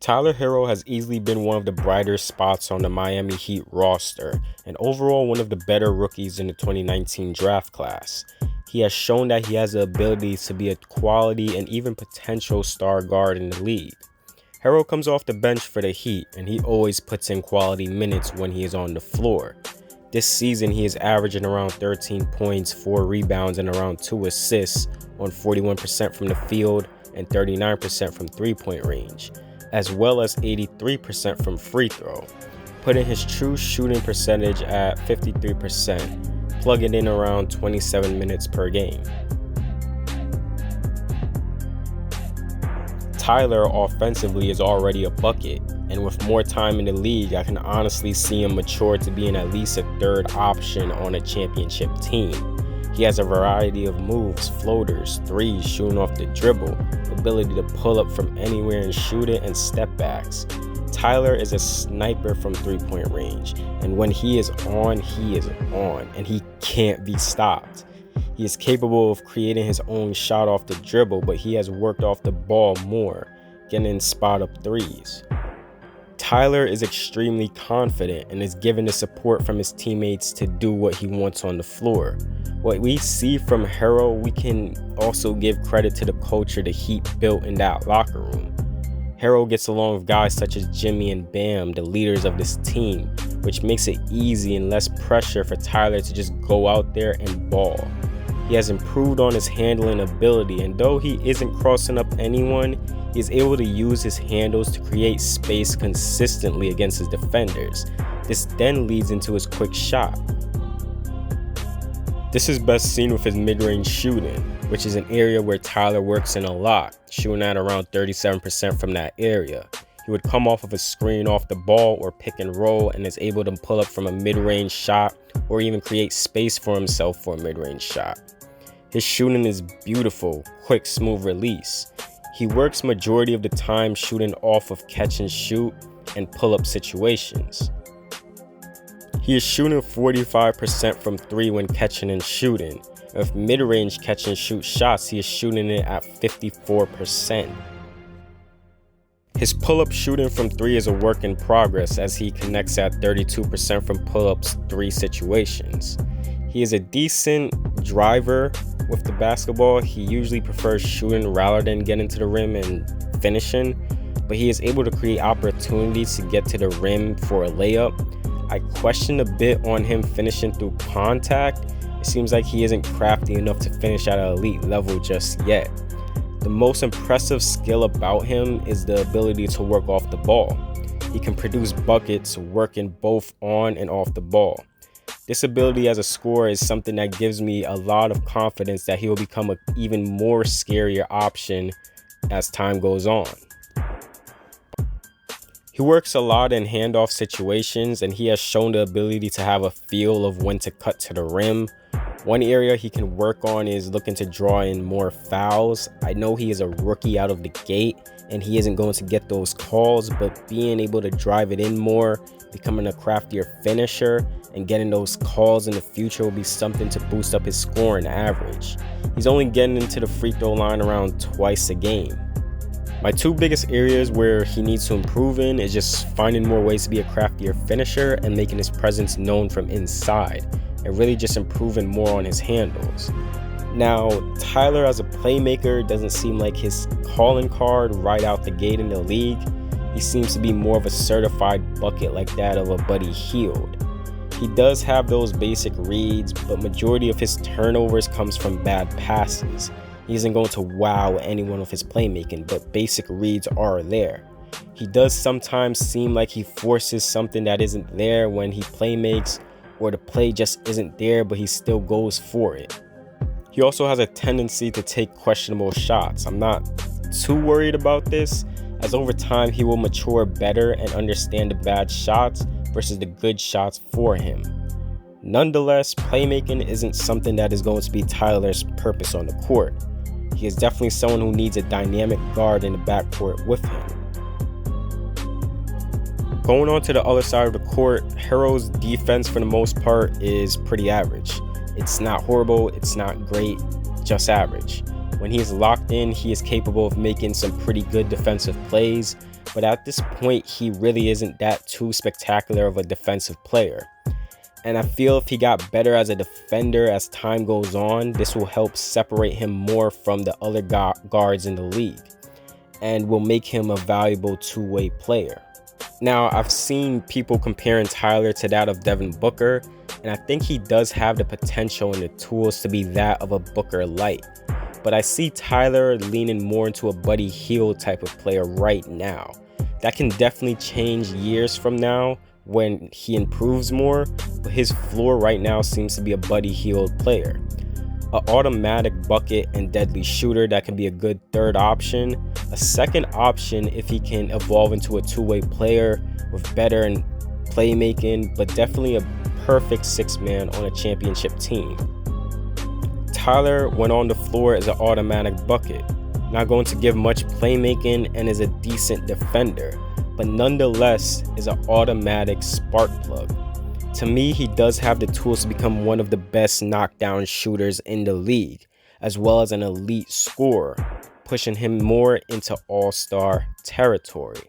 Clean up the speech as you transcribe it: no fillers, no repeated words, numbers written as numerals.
Tyler Herro has easily been one of the brighter spots on the Miami Heat roster, and overall one of the better rookies in the 2019 draft class. He has shown that he has the ability to be a quality and even potential star guard in the league. Herro comes off the bench for the Heat, and he always puts in quality minutes when he is on the floor. This season, he is averaging around 13 points, 4 rebounds, and around 2 assists on 41% from the field and 39% from three-point range, as well as 83% from free throw, putting his true shooting percentage at 53%, plugging in around 27 minutes per game. Tyler offensively is already a bucket, and with more time in the league, I can honestly see him mature to being at least a third option on a championship team. He has a variety of moves, floaters, threes, shooting off the dribble, ability to pull up from anywhere and shoot it, and step backs. Tyler is a sniper from three-point range, and when he is on, and he can't be stopped. He is capable of creating his own shot off the dribble, but he has worked off the ball more, getting in spot-up threes. Tyler is extremely confident and is given the support from his teammates to do what he wants on the floor. What we see from Herro, we can also give credit to the culture the Heat built in that locker room. Herro gets along with guys such as Jimmy and Bam, the leaders of this team, which makes it easy and less pressure for Tyler to just go out there and ball. He has improved on his handling ability, and though he isn't crossing up anyone, he is able to use his handles to create space consistently against his defenders. This then leads into his quick shot. This is best seen with his mid-range shooting, which is an area where Tyler works in a lot, shooting at around 37% from that area. He would come off of a screen off the ball or pick and roll and is able to pull up from a mid-range shot or even create space for himself for a mid-range shot. His shooting is beautiful, quick, smooth release. He works majority of the time shooting off of catch and shoot and pull-up situations. He is shooting 45% from 3 when catching and shooting. With mid-range catch and shoot shots, he is shooting it at 54%. His pull-up shooting from 3 is a work in progress as he connects at 32% from pull-ups 3 situations. He is a decent driver with the basketball. He usually prefers shooting rather than getting to the rim and finishing, but he is able to create opportunities to get to the rim for a layup. I question a bit on him finishing through contact. It seems like he isn't crafty enough to finish at an elite level just yet. The most impressive skill about him is the ability to work off the ball. He can produce buckets working both on and off the ball. This ability as a scorer is something that gives me a lot of confidence that he will become an even more scarier option as time goes on. He works a lot in handoff situations, and he has shown the ability to have a feel of when to cut to the rim. One area he can work on is looking to draw in more fouls. I know he is a rookie out of the gate, and he isn't going to get those calls, but being able to drive it in more, becoming a craftier finisher, and getting those calls in the future will be something to boost up his scoring average. He's only getting into the free throw line around twice a game. My two biggest areas where he needs to improve in is just finding more ways to be a craftier finisher and making his presence known from inside, and really just improving more on his handles. Now, Tyler as a playmaker doesn't seem like his calling card right out the gate in the league. He seems to be more of a certified bucket like that of a Buddy Hield. He does have those basic reads, but majority of his turnovers comes from bad passes. He isn't going to wow anyone with his playmaking, but basic reads are there. He does sometimes seem like he forces something that isn't there when he playmakes, or the play just isn't there, but he still goes for it. He also has a tendency to take questionable shots. I'm not too worried about this, as over time he will mature better and understand the bad shots versus the good shots for him. Nonetheless, playmaking isn't something that is going to be Tyler's purpose on the court. He is definitely someone who needs a dynamic guard in the backcourt with him. Going on to the other side of the court, Herro's defense for the most part is pretty average. It's not horrible, it's not great, just average. When he is locked in, he is capable of making some pretty good defensive plays, but at this point, he really isn't that too spectacular of a defensive player. And I feel if he got better as a defender as time goes on, this will help separate him more from the other guards in the league and will make him a valuable two-way player. Now, I've seen people comparing Tyler to that of Devin Booker, and I think he does have the potential and the tools to be that of a Booker light. But I see Tyler leaning more into a Buddy Hield type of player right now. That can definitely change years from now when he improves more, but his floor right now seems to be a Buddy Hield player. An automatic bucket and deadly shooter that can be a good third option. A second option if he can evolve into a two-way player with better and playmaking, but definitely a perfect six-man on a championship team. Tyler, when on the floor, is an automatic bucket. Not going to give much playmaking and is a decent defender, but nonetheless is an automatic spark plug. To me, he does have the tools to become one of the best knockdown shooters in the league, as well as an elite scorer, pushing him more into all-star territory.